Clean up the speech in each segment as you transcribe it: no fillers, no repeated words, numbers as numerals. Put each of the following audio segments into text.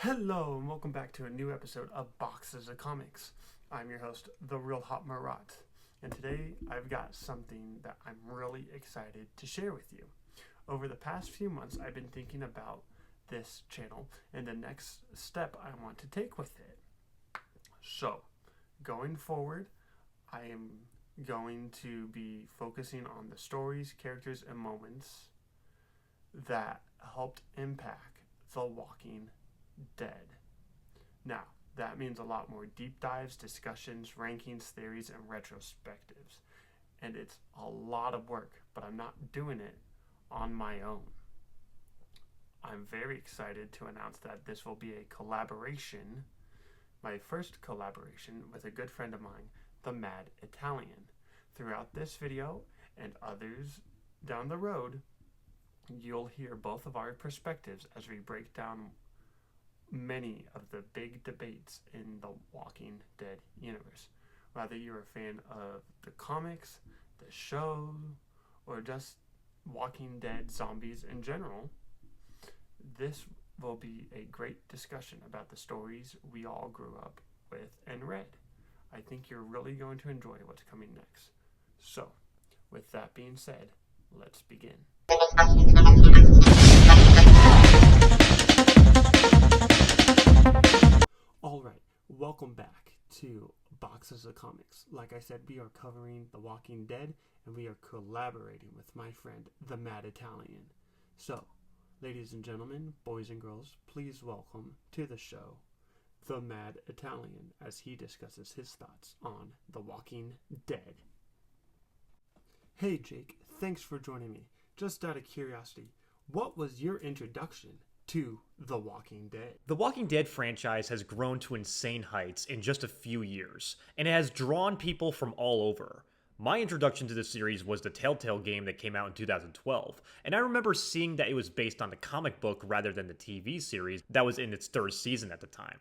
Hello, and welcome back to a new episode of Boxes of Comics. I'm your host, The Real Hot Marat, and today I've got something that I'm really excited to share with you. Over the past few months, I've been thinking about this channel and the next step I want to take with it. So, going forward, I am going to be focusing on the stories, characters, and moments that helped impact The Walking Dead. Now, that means a lot more deep dives, discussions, rankings, theories, and retrospectives. And it's a lot of work, but I'm not doing it on my own. I'm very excited to announce that this will be a collaboration, my first collaboration with a good friend of mine, the Mad Italian. Throughout this video and others down the road, you'll hear both of our perspectives as we break down many of the big debates in the Walking Dead universe. Whether you're a fan of the comics, the show, or just Walking Dead zombies in general, this will be a great discussion about the stories we all grew up with and read. I think you're really going to enjoy what's coming next. So, with that being said, let's begin. Alright, welcome back to Boxes of Comics. Like I said, we are covering The Walking Dead, and we are collaborating with my friend, the Mad Italian. So, ladies and gentlemen, boys and girls, please welcome to the show, the Mad Italian, as he discusses his thoughts on The Walking Dead. Hey Jake, thanks for joining me. Just out of curiosity, what was your introduction to The Walking Dead? The Walking Dead franchise has grown to insane heights in just a few years, and it has drawn people from all over. My introduction to the series was the Telltale game that came out in 2012, and I remember seeing that it was based on the comic book rather than the TV series that was in its third season at the time.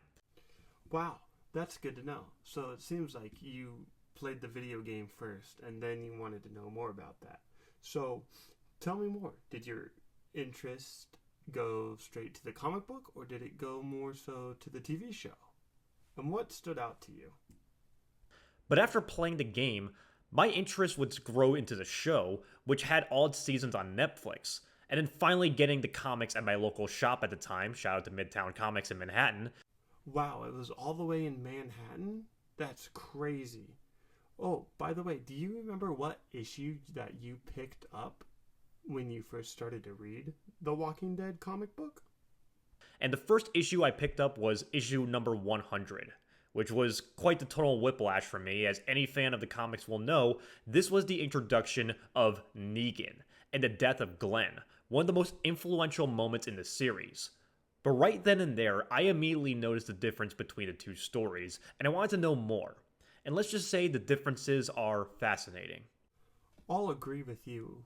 Wow, that's good to know. So it seems like you played the video game first, and then you wanted to know more about that. So tell me more. Did your interest go straight to the comic book, or did it go more so to the TV show? And what stood out to you? But after playing the game, my interest would grow into the show, which had all its seasons on Netflix. And then finally getting the comics at my local shop at the time, shout out to Midtown Comics in Manhattan. Wow, it was all the way in Manhattan? That's crazy. Oh, by the way, do you remember what issue that you picked up when you first started to read the Walking Dead comic book? And the first issue I picked up was issue number 100, which was quite the total whiplash for me. As any fan of the comics will know, this was the introduction of Negan and the death of Glenn, one of the most influential moments in the series. But right then and there, I immediately noticed the difference between the two stories, and I wanted to know more. And let's just say the differences are fascinating. I'll agree with you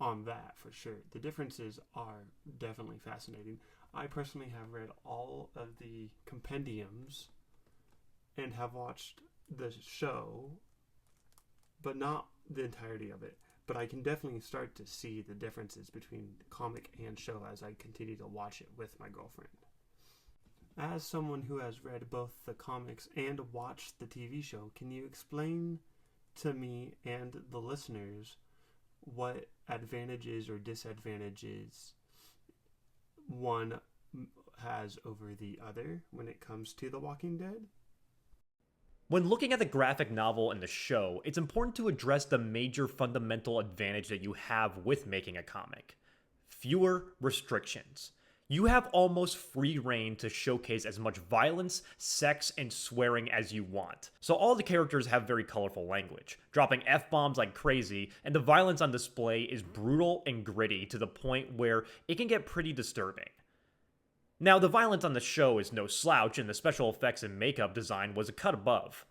on that for sure. The differences are definitely fascinating. I personally have read all of the compendiums and have watched the show, but not the entirety of it. But I can definitely start to see the differences between comic and show as I continue to watch it with my girlfriend. As someone who has read both the comics and watched the TV show, can you explain to me and the listeners what advantages or disadvantages one has over the other when it comes to The Walking Dead? When looking at the graphic novel and the show, it's important to address the major fundamental advantage that you have with making a comic. Fewer restrictions. You have almost free reign to showcase as much violence, sex, and swearing as you want. So all the characters have very colorful language, dropping F-bombs like crazy, and the violence on display is brutal and gritty to the point where it can get pretty disturbing. Now, the violence on the show is no slouch, and the special effects and makeup design was a cut above.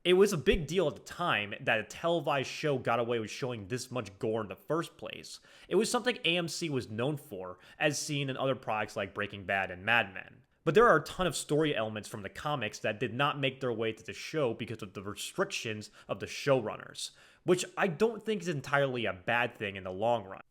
It was a big deal at the time that a televised show got away with showing this much gore in the first place. It was something AMC was known for, as seen in other products like Breaking Bad and Mad Men. But there are a ton of story elements from the comics that did not make their way to the show because of the restrictions of the showrunners, which I don't think is entirely a bad thing in the long run.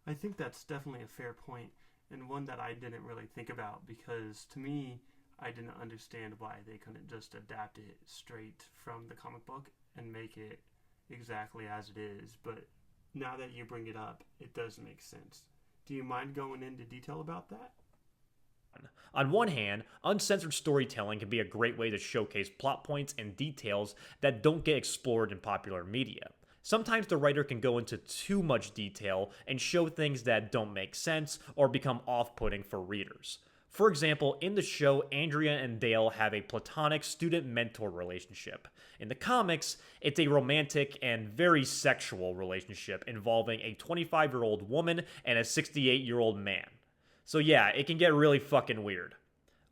I think that's definitely a fair point, and one that I didn't really think about, because to me, I didn't understand why they couldn't just adapt it straight from the comic book and make it exactly as it is. But now that you bring it up, it does make sense. Do you mind going into detail about that? On one hand, uncensored storytelling can be a great way to showcase plot points and details that don't get explored in popular media. Sometimes the writer can go into too much detail and show things that don't make sense or become off-putting for readers. For example, in the show, Andrea and Dale have a platonic student-mentor relationship. In the comics, it's a romantic and very sexual relationship involving a 25-year-old woman and a 68-year-old man. So yeah, it can get really fucking weird.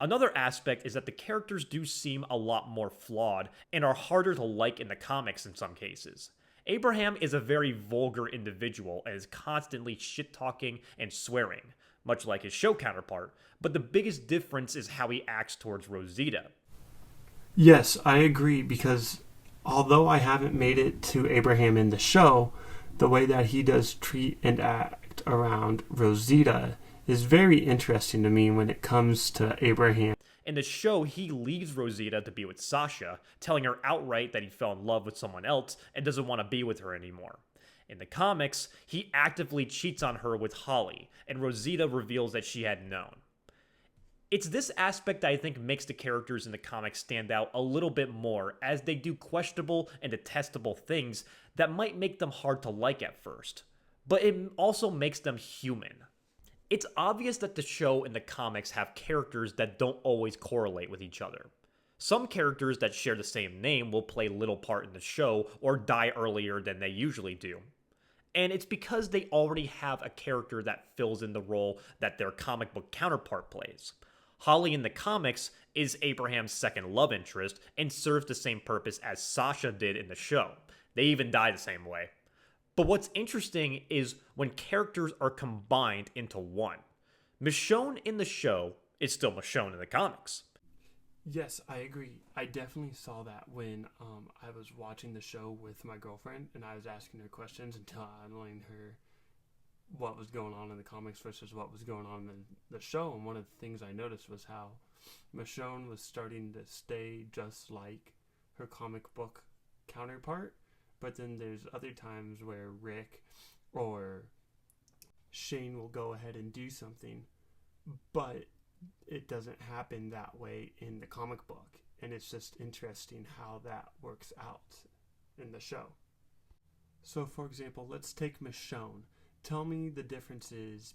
Another aspect is that the characters do seem a lot more flawed and are harder to like in the comics in some cases. Abraham is a very vulgar individual and is constantly shit-talking and swearing, much like his show counterpart, but the biggest difference is how he acts towards Rosita. Yes, I agree, because although I haven't made it to Abraham in the show, the way that he does treat and act around Rosita is very interesting to me when it comes to Abraham. In the show, he leaves Rosita to be with Sasha, telling her outright that he fell in love with someone else and doesn't want to be with her anymore. In the comics, he actively cheats on her with Holly, and Rosita reveals that she had known. It's this aspect that I think makes the characters in the comics stand out a little bit more, as they do questionable and detestable things that might make them hard to like at first. But it also makes them human. It's obvious that the show and the comics have characters that don't always correlate with each other. Some characters that share the same name will play little part in the show or die earlier than they usually do. And it's because they already have a character that fills in the role that their comic book counterpart plays. Holly in the comics is Abraham's second love interest and serves the same purpose as Sasha did in the show. They even die the same way. But what's interesting is when characters are combined into one. Michonne in the show is still Michonne in the comics. Yes, I agree. I definitely saw that when I was watching the show with my girlfriend, and I was asking her questions and telling her what was going on in the comics versus what was going on in the show. And one of the things I noticed was how Michonne was starting to stay just like her comic book counterpart. But then there's other times where Rick or Shane will go ahead and do something, but it doesn't happen that way in the comic book. And it's just interesting how that works out in the show. So, for example, let's take Michonne. Tell me the differences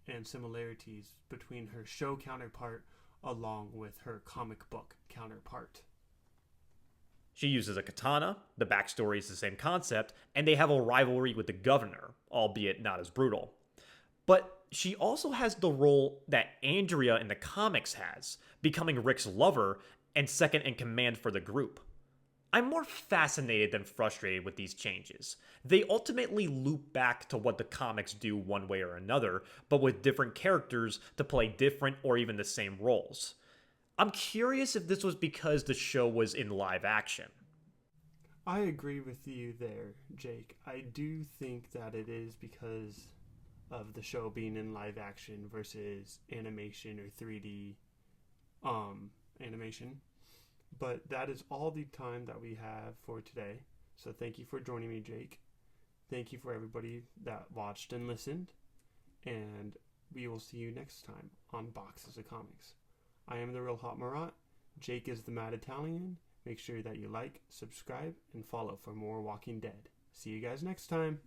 and similarities between her show counterpart along with her comic book counterpart. She uses a katana, the backstory is the same concept, and they have a rivalry with the governor, albeit not as brutal. But she also has the role that Andrea in the comics has, becoming Rick's lover and second in command for the group. I'm more fascinated than frustrated with these changes. They ultimately loop back to what the comics do one way or another, but with different characters to play different or even the same roles. I'm curious if this was because the show was in live action. I agree with you there, Jake. I do think that it is because of the show being in live action versus animation or 3D animation. But that is all the time that we have for today. So thank you for joining me, Jake. Thank you for everybody that watched and listened. And we will see you next time on Boxes of Comics. I am the Real Hot Marat. Jake is the Mad Italian. Make sure that you like, subscribe, and follow for more Walking Dead. See you guys next time.